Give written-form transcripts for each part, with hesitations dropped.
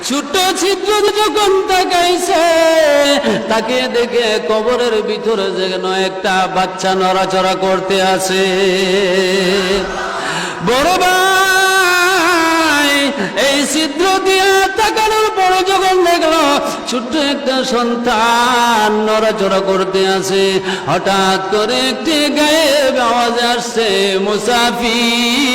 ছোট ছিদ্র যখন তাকাইছে, তাকে দেখে কবরের ভিতরে যেন একটা বাচ্চা নড়াচড়া করতে আছে। বড় ভাই এই ছিদ্র দিয়ে তাকানোর পরে যখন দেখলো ছোট্ট একটা সন্তান নড়াচড়া করতে আছে, হঠাৎ করে একটি গায়েব আওয়াজ আসছে, মুসাফির,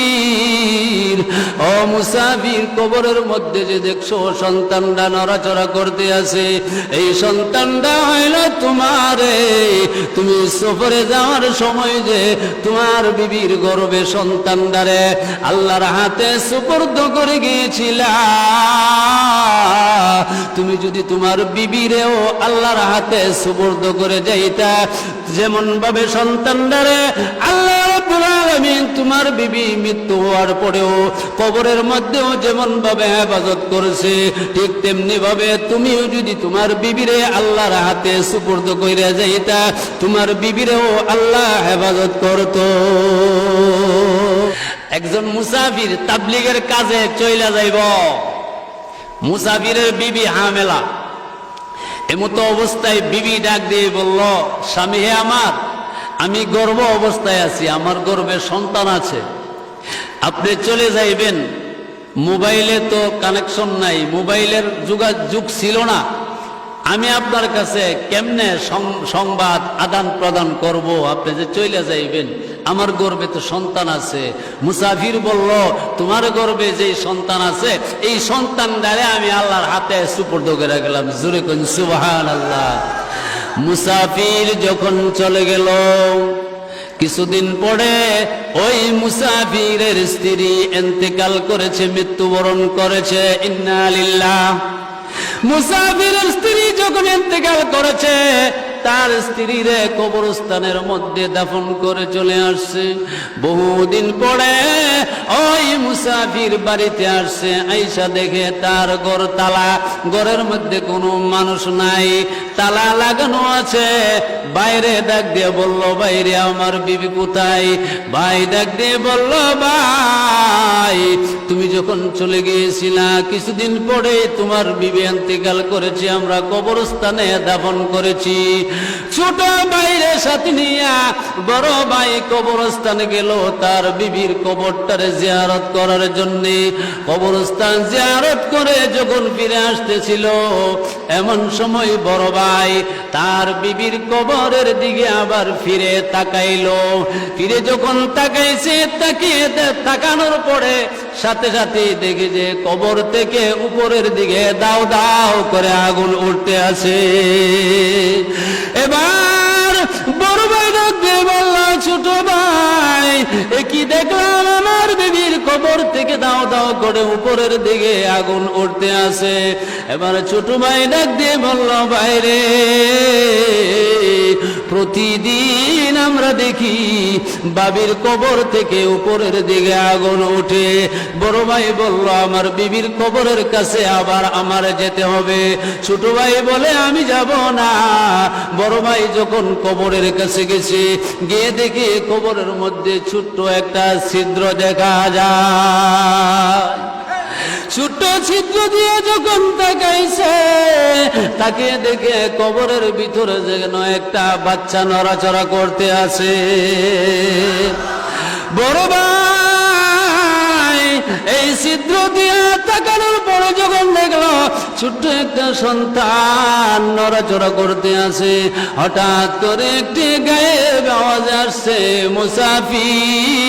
ও মুসাফির, কবরের মধ্যে যে দেখছো সন্তানটা নড়াচড়া করতে আছে, এই সন্তানটা হইল তোমারে। তুমি সফরে যাওয়ার সময় যে তোমার বিবির গর্ভে সন্তানটারে আল্লাহর হাতে সুপর্দ করে গিয়েছিলা, তুমি যদি তোমার বিবিরেও আল্লাহর হাতে সুপর্দ করে যাইতা, যেমন ভাবে সন্তানটারে আল্লাহ রাব্বুল আলামিন তোমার বিবি মৃত্যু হওয়ার পরেও কবরের মধ্যেও যেমন ভাবে হেফাজত করেছে, ঠিক তেমনি ভাবে তুমিও যদি তোমার বিবিরে আল্লাহর হাতে সুপর্দ কইরা যাইতা, তোমার বিবিরেও আল্লাহ হেফাজত করত। একজন মুসাফির তাবলীগের কাজে চইলা যাইব, মুসাফিরের বিবি হামেলা। এমতো অবস্থায় বিবি ডাক দিয়ে বলল, স্বামী হে আমার, আমি গর্ভ অবস্থায় আছি, আমার গর্ভে সন্তান আছে, আপনি চলে যাইবেন। মোবাইলে তো কানেকশন নাই, মোবাইলের যুগ ছিল না, আমি আপনার কাছে কেমনে সংবাদ আদান প্রদান করব, আপনি যে চলে যাইবেন, আমার গর্ভে তো সন্তান আছে। মুসাফির বলল, তোমার গর্ভে যে সন্তান আছে, এই সন্তানটারে আমি আল্লাহর হাতে সুপর্দ করে গেলাম। জোরে কোন সুবহানাল্লাহ। মুসাফির যখন চলে গেল, কিছুদিন পরে ওই মুসাফিরের স্ত্রী ইন্তেকাল করেছে, মৃত্যুবরণ করেছে। ইন্না লিল্লাহ। মুসাফিরের স্ত্রী যখন ইন্তেকাল করেছে, তার স্ত্রীরে কবরস্থানের মধ্যে দাফন করে চলে আসছে। বহুদিন পরে ওই মুসাফির বাড়িতে আসছে, আইসা দেখে তার ঘর তালা, ঘরের মধ্যে কোনো মানুষ নাই, তালা লাগানো আছে। বাইরে ডাক দিয়ে বলল, বাইরে আমার বিবি কোথায়? ভাই ডাক দিয়ে বলল, ভাই তুমি যখন চলে গিয়েছিলা, কিছুদিন পরে তোমার বিবি ইন্তেকাল করেছে, আমরা কবরস্থানে দাফন করেছি। ছোট ভাইরে সাথে নিয়া বড় ভাই কবরস্থানে গেল তার বিবির কবরটারে জিয়ারত করার জন্য। কবরস্থান জিয়ারত করে যখন ফিরে আসতেছিল, এমন সময় বড় ভাই তার বিবির কবরের দিকে আবার ফিরে তাকাইলো। ফিরে যখন তাকাইছে, তাকানোর পরে সাথে সাথে দেখে যে কবর থেকে উপরের দিকে দাও দাও করে আগুন উঠতে আছে। এবার বড় ভাই ডাক দিয়ে বলল, ছোট ভাই এ কি দেখলাম, আমার বিবির কবর থেকে দাও দাও করে উপরের দিকে আগুন উঠতে আছে। এবার ছোট ভাই ডাক দিয়ে বলল, ভাইরে প্রতিদিন আমরা দেখি বাবির কবর থেকে উপরের দিকে আগুন ওঠে। বড় ভাই বলল, আমার বিবির কবরের কাছে আবার আমার যেতে হবে। ছোট ভাই বলে, আমি যাব না। বড় ভাই যখন কবরের কাছে গেছে, গিয়ে দেখি কবরের মধ্যে ছোট্ট একটা ছিদ্র দেখা যায়। ছোট্ট ছিদ্র দিয়ে যখন তাকাইছে, তাকে দেখে কবরের ভিতরে যেন একটা বাচ্চা নড়াচড়া করতে আছে। বড় ভাই এই ছিদ্র দিয়ে তাকানোর পরে যখন দেখলো ছোট্ট একটা সন্তান নড়াচড়া করতে আছে, হঠাৎ করে একটি গায়েব আওয়াজ আসছে, মুসাফির,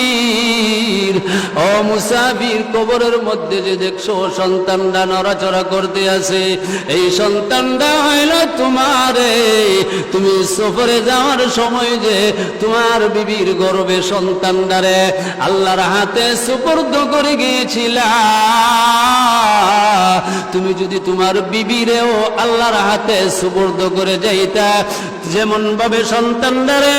ও মুসাফির, কবরের মধ্যে যে দেখছো সন্তানটা নড়াচড়া করতে আছে, এই সন্তানটা হইল তোমারে। তুমি সফরে যাওয়ার সময় যে তোমার বিবির গর্ভে সন্তানটারে আল্লাহর হাতে সুপর্দ করে গিয়েছিলা, তুমি যদি তোমার বিবিরেও আল্লাহর হাতে সুপর্দ করে যাইতা, যেমন ভাবে সন্তানটারে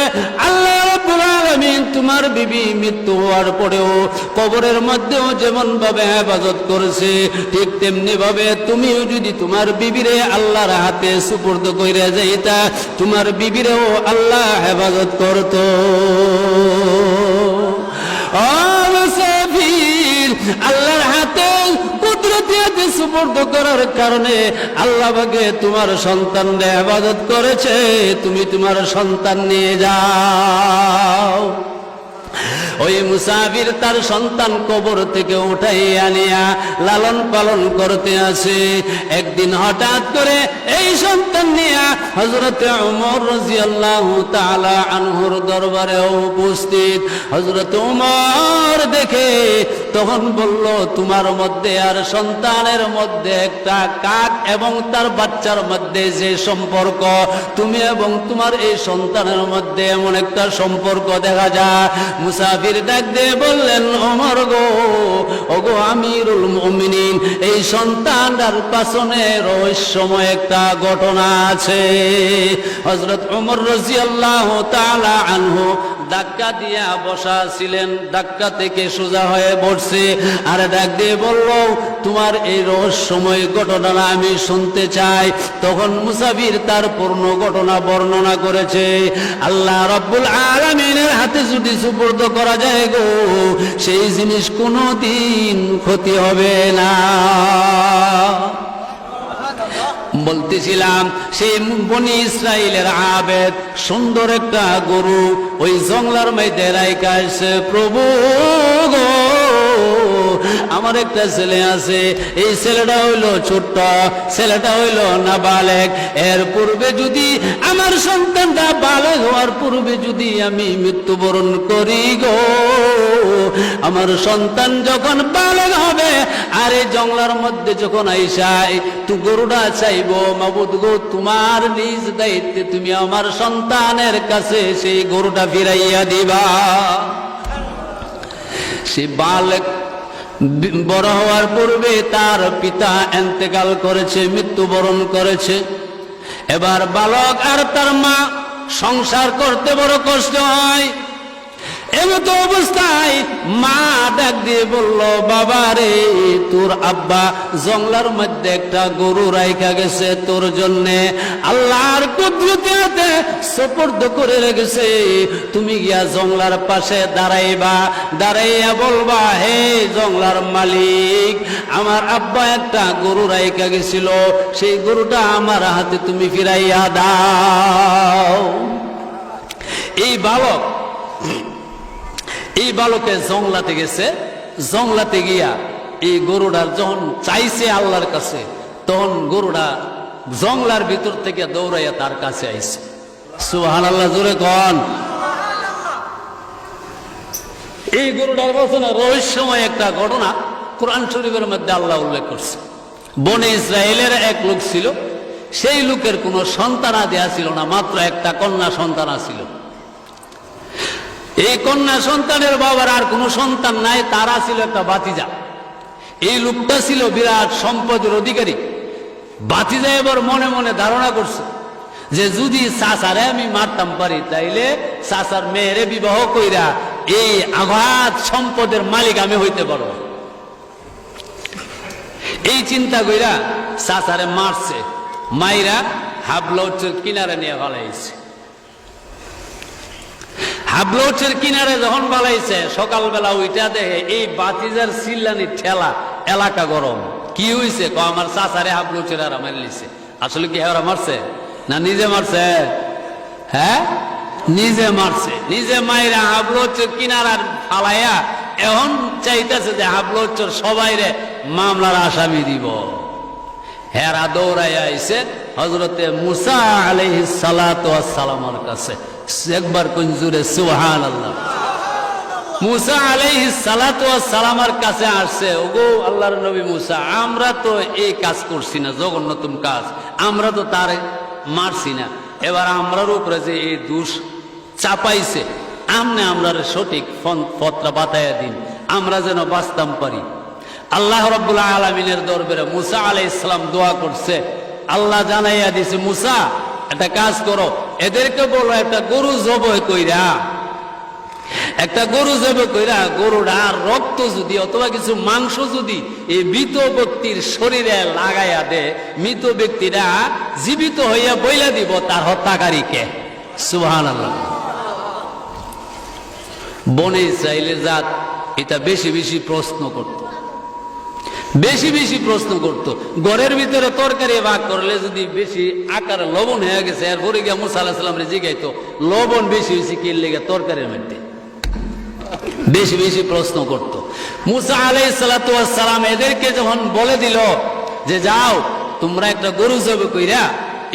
আল্লাহ রাব্বুল আলামিন তোমার বিবি মৃত্যু হওয়ার পরেও কবরের মধ্যেও যেমন ভাবে হেফাজত করেছে, ঠিক তেমনি ভাবে তুমিও যদি তোমার বিবিরে আল্লাহর হাতে সুপর্দ কইরা যাইতা, তোমার বিবিরেও আল্লাহ হেফাজত করত। আল্লাহর হাতে কুদরতি হাতে সুপর্দ করার কারণে আল্লাহ পাকে তোমার সন্তানরা ইবাদত করেছে, তুমি তোমার সন্তান নিয়ে যাও। ওই মুসাফির তার সন্তান কবর থেকে উঠাই আনিয়া লালন পালন করতে আসে। একদিন হঠাৎ করে এই সন্তান নিয়ে হযরত ওমর রাদিয়াল্লাহু তাআলা আনহুর দরবারে উপস্থিত। হযরত ওমর দেখে তখন বলল, তোমার মধ্যে আর সন্তানের মধ্যে একটা কাক এবং তার বাচ্চার মধ্যে যে সম্পর্ক, তুমি এবং তোমার এই সন্তানের মধ্যে এমন একটা সম্পর্ক দেখা যায়। মুসাফির ডাক দিয়ে বললেন, ওমর গো, ওগো আমিরুল মুমিনিন, এই সন্তানটার পাছনে রহস্যময় একটা ঘটনা আছে। হযরত ওমর রাদিয়াল্লাহু তাআলা আনহু ধাক্কা দিয়া বসা ছিলেন, ধাক্কা থেকে সোজা হয়ে বসছে আর ডাক দিয়ে বলল, তোমার এই রহস্যময় ঘটনা আমি শুনতে চাই। তখন মুসাফির তার পূর্ণ ঘটনা বর্ণনা করেছে। আল্লাহ রাব্বুল আলামিনের হাতে যদি সুপর্দ করা যায় গো, সেই জিনিস কোনোদিন ক্ষতি হবে না। বলতেছিলাম, সেই বনি ইসরাইলের আবেদ সুন্দর একটা গরু ওই জঙ্গলার মধ্যে রাইখা আসছে। প্রভু গো, আমার একটা ছেলে আছে, এই ছেলেটা হইলো ছোট্ট, ছেলেটা হইলো নাবালেগ। এর পূর্বে যদি আমার সন্তানটা বালেগ হওয়ার পূর্বে যদি আমি মৃত্যুবরণ করি গো, আমার সন্তান যখন বালেগ হবে আর এই জঙ্গলার মধ্যে যখন আইসাই তু গরুটা চাইবো, মাবুদ গো, তোমার নিজ দায়িত্বে তুমি আমার সন্তানের কাছে সেই গরুটা ফিরাইয়া দিবা। সে বালেগ বড় হওয়ার পূর্বে তার পিতা ইন্তেকাল করেছে, মৃত্যুবরণ করেছে। এবার বালক আর তার মা সংসার করতে বড় কষ্ট হয়। এমতো অবস্থায় মা ডাক দিয়ে বলল, বাবা রে, তোর আব্বা জঙ্গলার মধ্যে একটা গরু রাইখা গেছে তোর জন্যে, আল্লাহর কুদরতে হাতে সুপর্দ করে রেখেছে। তুমি গিয়া জঙ্গলার পাশে দাঁড়াইবা, দাঁড়াইয়া বলবা, হে জঙ্গলার মালিক, আমার আব্বা একটা গরু রাইখা গেছিল, সেই গরুটা আমার হাতে তুমি ফিরাইয়া দাও। এই বালকে জঙ্গলাতে গেছে, জঙ্গলাতে গিয়া এই গরুটা যখন চাইছে আল্লাহর কাছে, তখন গরুটা জঙ্গলার ভিতর থেকে দৌড়াইয়া তার কাছে আইছে। সুবহানাল্লাহ, জোরে কন। এই গরুটার বচনে রহস্যময় একটা ঘটনা কোরআন শরীফের মধ্যে আল্লাহ উল্লেখ করছে। বনে ইসরায়েলের এক লোক ছিল, সেই লোকের কোনো সন্তানাদি ছিল না, মাত্র একটা কন্যা সন্তান ছিল। এই কন্যা সন্তানের বাবার আর কোনো সন্তান নাই, তারা ছিল একটা ভাতিজা। এই লোকটা ছিল বিরাট সম্পদের অধিকারী। ভাতিজা এবার মনে মনে ধারণা করছে যে যদি চাচারে আমি মারতাম পারি, তাইলে চাচার মেয়েরে বিবাহ কইরা এই আঘাত সম্পদের মালিক আমি হইতে পারবো। এই চিন্তা কইরা চাচারে মারছে, মাইরা হাবলৌচের কিনারে নিয়ে ভালাইছে। হাবলৌচের কিনারে যখন বালাইছে, সকালবেলা ওইটা দেখে এই বাতিজার চিল্লানি ঠেলা, এলাকা গরম। কি হইছে? আমার চাচারে হাবলৌচের আর মারি লিছে। আসলে কি হেরা মারছে না নিজে মারছে? হ্যাঁ, নিজে মারছে। নিজে মাইরা হাবলৌচের কিনারার ফালাইয়া এখন চাইতেছে যে হাবলৌচের সবাইরে মামলার আসামি দিব। হেরা দৌড়াইয়া আইছে হযরতে মুসা আলাইহিস সালাতু ওয়াস সালামের কাছে। একবার কোন জোরে সুবহানাল্লাহ। মুসা আলাইহিস সালাতু ওয়াস সালামের কাছে আসছে। ওগো আল্লাহর নবী মুসা, আমরা তো এই কাজ করছি না, জঘন্যতম কাজ, আমরা তো তারে মারছি না, এবার আমরার উপরে যে এই দোষ চাপাইছে, আমনে আমরা সঠিক পথটা বাতাইয়া দিন, আমরা যেন বাঁচতাম পারি। আল্লাহ রাব্বুল আলামিনের দরবারে মুসা আলাইহিস সালাম দোয়া করছে। আল্লাহ জানাইয়া দিছে, মুসা একটা কাজ করো, এদেরকে বলো একটা গরু জবাই কইরা, একটা গরু জবাই কইরা গরুটার রক্ত যদি অথবা কিছু মাংস যদি এই মৃত ব্যক্তির শরীরে লাগাইয়া দে, মৃত ব্যক্তিরা জীবিত হইয়া বইলা দিব তার হত্যাকারীকে। সুবহানাল্লাহ। বনে ইসরাইলের জাত এটা বেশি বেশি প্রশ্ন করত। বেশি বেশি প্রশ্ন করত। ঘরের ভিতরে তরকারি ভাগ করলে যদি বেশি আকারে লবণ হয়ে গেছে, এরপরে গিয়ে মুসা আলাইহিস সালাম জিজ্ঞাইতো লবণ বেশি হয়েছে কি লেগে তরকারির মধ্যে। বেশি বেশি প্রশ্ন করত। মুসা আলাইহিস সালাম এদেরকে যখন বলে দিল যে যাও তোমরা একটা গরু জবে কইরা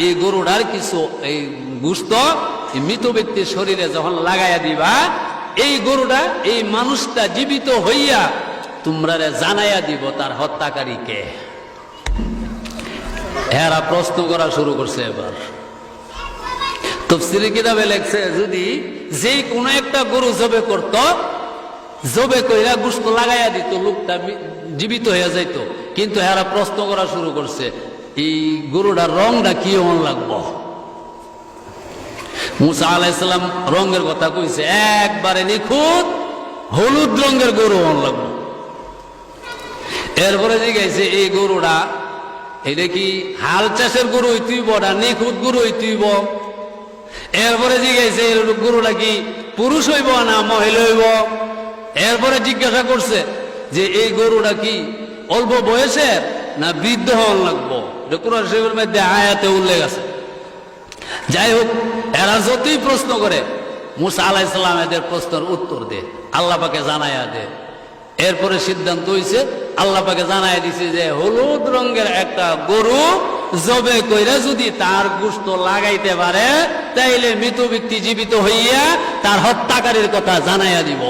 এই গরুটার কিছু এই গোশত এই মৃত ব্যক্তির শরীরে যখন লাগাইয়া দিবা, এই গরুটা এই মানুষটা জীবিত হইয়া তোমরা জানাইয়া দিব তার হত্যাকারীকে। এরা প্রশ্ন করা শুরু করছে। এবার তাফসীরে কিতাবে লেখছে যদি যে কোনো একটা গরু জবে করত, জবে কইরা গোশত লাগাইয়া দিত, লোকটা জীবিত হয়ে যাইত। কিন্তু এরা প্রশ্ন করা শুরু করছে এই গরুটার রংটা কি এমন লাগবো। মুসা আলাইহিস সালাম রঙের কথা কইছে, একবারে নিখুঁত হলুদ রঙের গরু এমন লাগবো। এরপরে জিজ্ঞাসা এই গরুটা এটা কি হাল চাষের গরু হইতেইব না নিখুঁত গরু হইতেইব? এরপরে জিজ্ঞাসা এই গরুটা কি পুরুষ হইব না মহিলা হইব? এরপরে জিজ্ঞাসা করছে যে এই গরুটা কি অল্প বয়সের না বৃদ্ধ হওয়ার লাগবো? কোরআন শরীফের মধ্যে আয়াতে উল্লেখ আছে। যাই হোক, এরা যতই প্রশ্ন করে মুসা আলাইহিস সালাম এদের প্রশ্নের উত্তর দে, আল্লাহ পাকে জানাইয়া দে। এরপরে সিদ্ধান্ত হইছে, আল্লাহ পাকে জানাইয়া দিছে যে হলুদ রঙের একটা গরু জবে কইরা যদি তার গোশত লাগাইতে পারে তাইলে মৃত ব্যক্তি জীবিত হইয়া তার হত্যাকারীর কথা জানাইয়া দিব।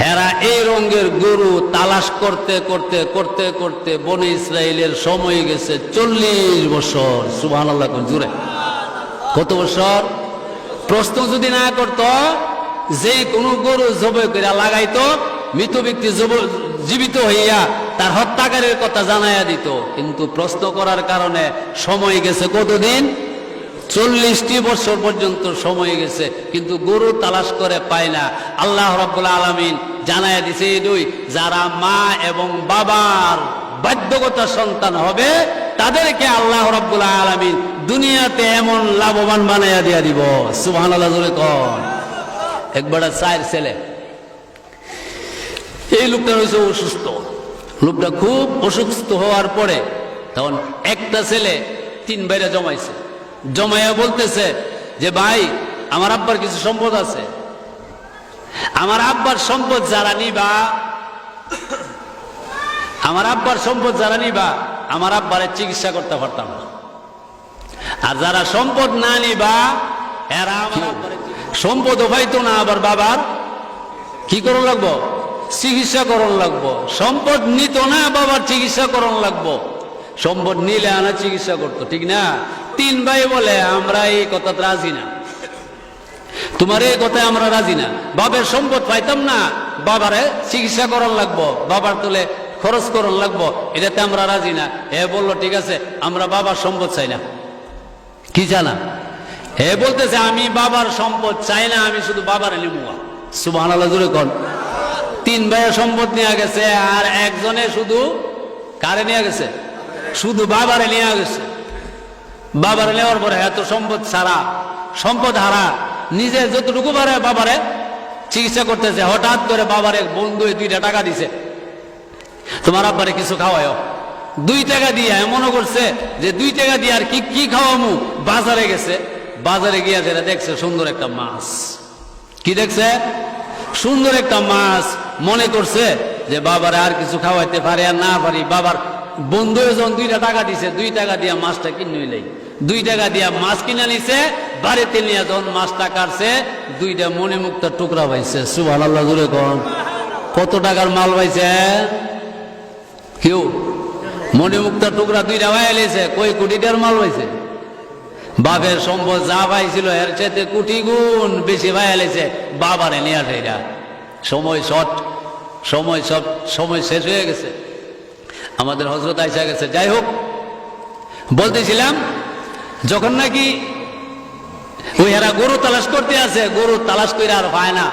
হেরা এই রঙের গরু তালাশ করতে করতে করতে করতে বনে ইসরায়েলের সময় গেছে 40 বছর। সুবহানাল্লাহ, জুড়ে কত বছর? প্রশ্ন যদি না করত, যে কোনো গরু জবাই করে লাগাইতো, মৃত ব্যক্তি জীবিত হইয়া তার হত্যাকারীর কথা জানাইয়া দিত। কিন্তু প্রশ্ন করার কারণে সময় গেছে কতদিন? 40টি বছর পর্যন্ত সময় গেছে, কিন্তু গরু তালাশ করে পায় না। আল্লাহ রাব্বুল আলামিন জানাইয়া দিছে এই দুই, যারা মা এবং বাবার বাধ্যগত সন্তান হবে তাদেরকে আল্লাহ রাব্বুল আলামিন দুনিয়াতে এমন লাভবান বানাইয়া দিয়া দিব। সুবহানাল্লাহ, জোরে কোন। একবার 4 ছেলে। এই লোকটা হয়েছে অসুস্থ। লোকটা খুব অসুস্থ হওয়ার পরে তখন একটা ছেলে 3 ভাইরা জমাইছে। জমাইয়া বলতেছে যে ভাই, আমার আব্বার কিছু সম্পদ আছে, আমার আব্বার সম্পদ যারা নিবা, আমার আব্বার সম্পদ যারা নিবা আমার আব্বারে চিকিৎসা করতে পারতাম না। আর যারা সম্পদ না নিবা এরা আমার আব্বারে সম্পদও পাইতো না, আবার বাবার কি করণ লাগবো? চিকিৎসা করণ লাগবো। সম্পদ নিত না, বাবার চিকিৎসা করণ লাগবো। সম্পদ নিলে আনা চিকিৎসা করতো, ঠিক না? 3 ভাই বলে আমরা এই কথা রাজি না, তোমার এই কথায় আমরা রাজি না। বাবার সম্পদ পাইতাম না, বাবারে চিকিৎসা করণ লাগবো, বাবার তোলে খরচ করণ লাগবো, এটাতে আমরা রাজি না। এ বললো ঠিক আছে, আমরা বাবার সম্পদ চাই না। কি জানা? হে বলতেছে আমি বাবার সম্পদ চাই না, আমি শুধু বাবারে নিবো। সুবহানাল্লাহ, জোরে কোন। 3 ভাইয়ের সম্পদ নিয়ে গেছে, আর একজনে শুধু কারে নিয়ে গেছে? শুধু বাবারে নিয়ে গেছে। বাবারে নেওয়ার পরে এত সম্পদ ছাড়া, সম্পদ হারা, নিজে যতটুকু পারে বাবারে চিকিৎসা করতেছে। হঠাৎ করে বাবার এক বন্ধু 2টা টাকা দিছে, তোমার আব্বারে কিছু খাওয়ায়। 2 টাকা দিয়ে মনে করছে যে 2 টাকা দিয়ে আর কি কি খাওয়ামু। বাজারে গেছে, বাজারে গিয়া যেটা দেখছে সুন্দর একটা মাছ। কি দেখছে? সুন্দর একটা মাছ। মনে করছে যে বাবারে আর কিছু খাওয়াইতে পারে আর না পারি। বাবার বন্ধু যখন 2টা টাকা দিছে, 2 টাকা দিয়ে মাছটা কিনে নিলেই, 2 টাকা দিয়ে মাছ কিনে নিছে। বাড়িতে নিয়ে যখন মাছটা কাটছে, 2টা মণিমুক্ত টুকরা পাইছে। সুবহানাল্লাহ, জোরে কোন। কত টাকার মাল পাইছে? কেউ মণিমুক্ত টুকরা 2টা পাইছে, কই কোটিটার মাল পাইছে। বাপের সম্পদ যা পাইছিল এর চাইতে কোটি গুণ বেশি পাইছে বাবারে নিয়ে ঠেরা। সময় শর্ট, সময় শেষ হয়ে গেছে, আমাদের হযরত আয়েশা গেছে। যাই হোক, বলতেছিলাম যখন নাকি ওই এরা গরু তালাশ করতে আছে, গরু তালাশ করে আর পায় না।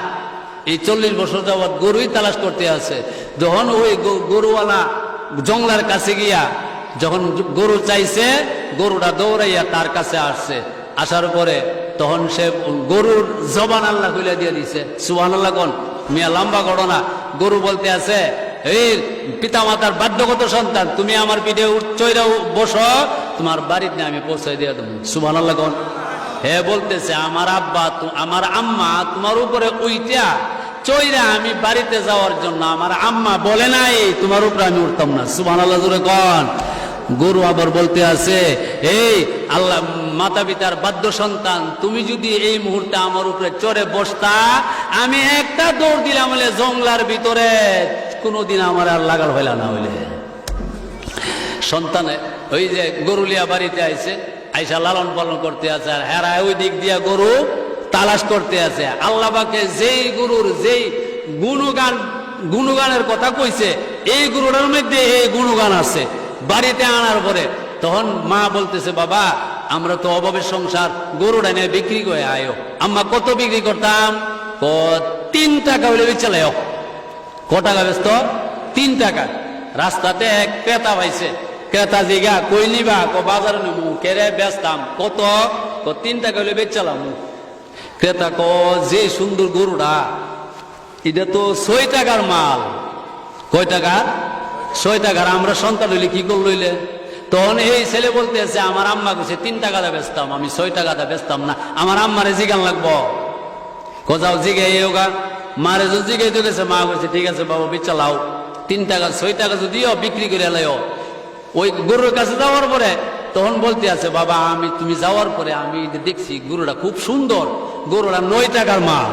এই 40 বছর যাবৎ গরুই তালাশ করতে আছে। যখন ওই গরুওয়ালা জঙ্গলার কাছে গিয়া যখন গরু চাইছে, গরুটা দৌড়াইয়া তার কাছে আসছে। আসার পরে তখন সে গরুর জবান আল্লাহ খুলে দিয়ে দিছে। সুবহানাল্লাহ কোন। মিয়া লম্বা ঘটনা। গরু বলতে আছে, এই পিতামাতার বাধ্যগত সন্তান, তুমি আমার পিঠে চৈরা বসো, তোমার বাড়িতে আমি পৌঁছাই দিয়ে দেবো। সুবহানাল্লাহ কোন। হে বলতেছে আমার আব্বা আমার আম্মা তোমার উপরে উইটা চৈরা আমি বাড়িতে যাওয়ার জন্য আমার আম্মা বলে নাই তোমার উপরে আমি উঠতাম না। সুবহানাল্লাহ জোরে কোন। গরু আবার বলতে আছে, এই আল্লাহ মাতা পিতার বাধ্য সন্তান, তুমি যদি এই মুহূর্তে আমার উপরে চড়ে বসতা, আমি একটা দৌড় দিলাম হলে জঙ্গলার ভিতরে, কোনোদিন আমার আর লাগার হইল না। হইলে সন্তানে ওই যে গরুলিয়া বাড়িতে আইছে, আইসা লালন পালন করতে আছে, আর হেরায় ওই দিক দিয়া গরু তালাশ করতে আছে। আল্লাহ পাকে যেই গরুর যেই গুণগানের কথা কইছে, এই গরুটার মধ্যে এই গুণগান আছে। বাড়িতে আনার পরে তখন মা বলতেছে, বাবা আমরা তো অভাবের সংসার, গরুটা নিয়ে বিক্রি করে আয়ো। আম্মা কত বিক্রি করতাম? 3 টাকা হইলে বেচালায়। ক টাকা ব্যস্ত? 3 টাকা। রাস্তাতে এক ক্রেতা পাইছে, ক্রেতা জিগা কই নিবা? বাজারে নেবো। কেরে বেচতাম? কত? 3 টাকা হইলে বেচালাম। ক্রেতা যে সুন্দর গরুটা, এটা তো 6 টাকার মাল। কয় টাকা? 6 টাকার। আমরা সন্তান হইলে কি করল হইলে? তখন এই ছেলে বলতে আছে, আমার আম্মা কইছে 3 টাকাটা বেচতাম, আমি 6 টাকাটা বেচতাম না, আমার আম্মারে জিগান লাগবো। কোথাও জিগাই হোগা মারে যদি জিগাই দিয়েছে, মা কইছে ঠিক আছে বাবা বেচালাও, 3 টাকা 6 টাকা যদিও বিক্রি করে এলাইও। ওই গরুর কাছে যাওয়ার পরে তখন বলতে আছে, বাবা তুমি যাওয়ার পরে আমি দেখছি গরুটা খুব সুন্দর, গরুটা 9 টাকার মাল।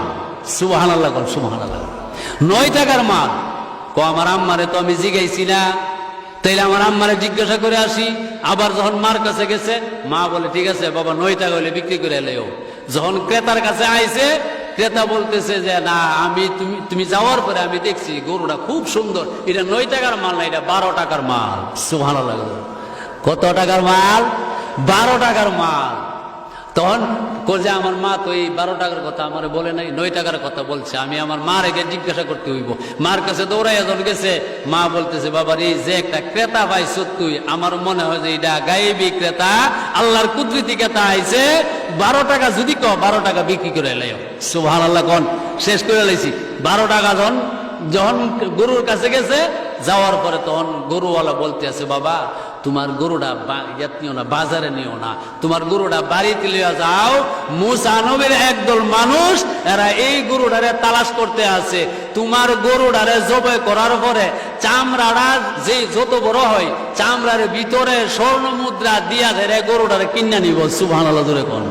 সুবহানাল্লাহ কোন। সুবহানাল্লাহ। 9 টাকার মাল। আমার আম্মারে তো আমি জিগাইছি না, তাইলে আমার আম্মারে জিজ্ঞাসা করে আসি। আবার যখন মার কাছে গেছে, মা বলে ঠিক আছে বাবা 9 টাকা হলে বিক্রি করে এলেও। যখন ক্রেতার কাছে আইছে, ক্রেতা বলতেছে যে না, তুমি যাওয়ার পরে আমি দেখছি গরুটা খুব সুন্দর, এটা 9 টাকার মাল না, এটা 12 টাকার মাল। সুবহানাল্লাহ। কত টাকার মাল? 12 টাকার মাল। তখন যে আমার মা তো এই 12 টাকার কথা আমার বলে নাই, 9 টাকার কথা বলছে। আমি আমার মার আগে জিজ্ঞাসা করতে হইব। মার কাছে দৌড়াইয়া যখন গেছে, মা বলতেছে, বাবার এই যে একটা ক্রেতা পাইছ তুই, আমার মনে হয় যে এটা গায়েবী ক্রেতা, আল্লাহর কুদরতি ক্রেতা আইছে, 12 টাকা যদি 12 টাকা বিক্রি করে এলাইও। সুবহানাল্লাহ কোন। শেষ করে লাইছি। 12 টাকা যখন গরুর কাছে গেছে, যাওয়ার পরে তখন গরুওয়ালা বলতে আছে, বাবা তোমার গরুটা নিও না, বাজারে নিও না, তোমার গরুটা বাড়িতে লিয়া যাও। মুসা নবীর একদল মানুষ এরা এই গরুটারে তালাশ করতে আছে। তোমার গরুটারে জবাই করার পরে চামড়াটা যে যত বড় হয়, চামড়ার ভিতরে স্বর্ণ মুদ্রা দিয়া ধরে গরুটারে কিনা নিব। সুবহানাল্লাহ জোরে কোন।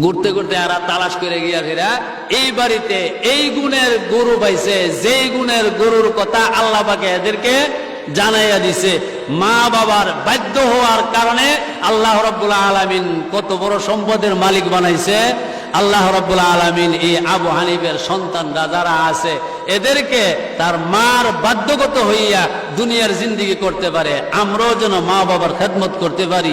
ঘুরতে ঘুরতে এরা তালাশ করে গিয়া ফেরা এই বাড়িতে এই গুণের গরু পাইছে, যেই গুণের গরুর কথা আল্লাহ পাকে এদেরকে জানাইয়া দিছে। মা বাবার বাধ্য হওয়ার কারণে আল্লাহ রাব্বুল আলামিন কত বড় সম্পদের মালিক বানাইছে। আল্লাহ রাব্বুল আলামিন এই আবু হানিফের সন্তানরা যারা আছে, এদেরকে তার মার বাধ্যগত হইয়া দুনিয়ার জিন্দেগি করতে পারে। আমরাও যেন মা বাবার খেদমত করতে পারি।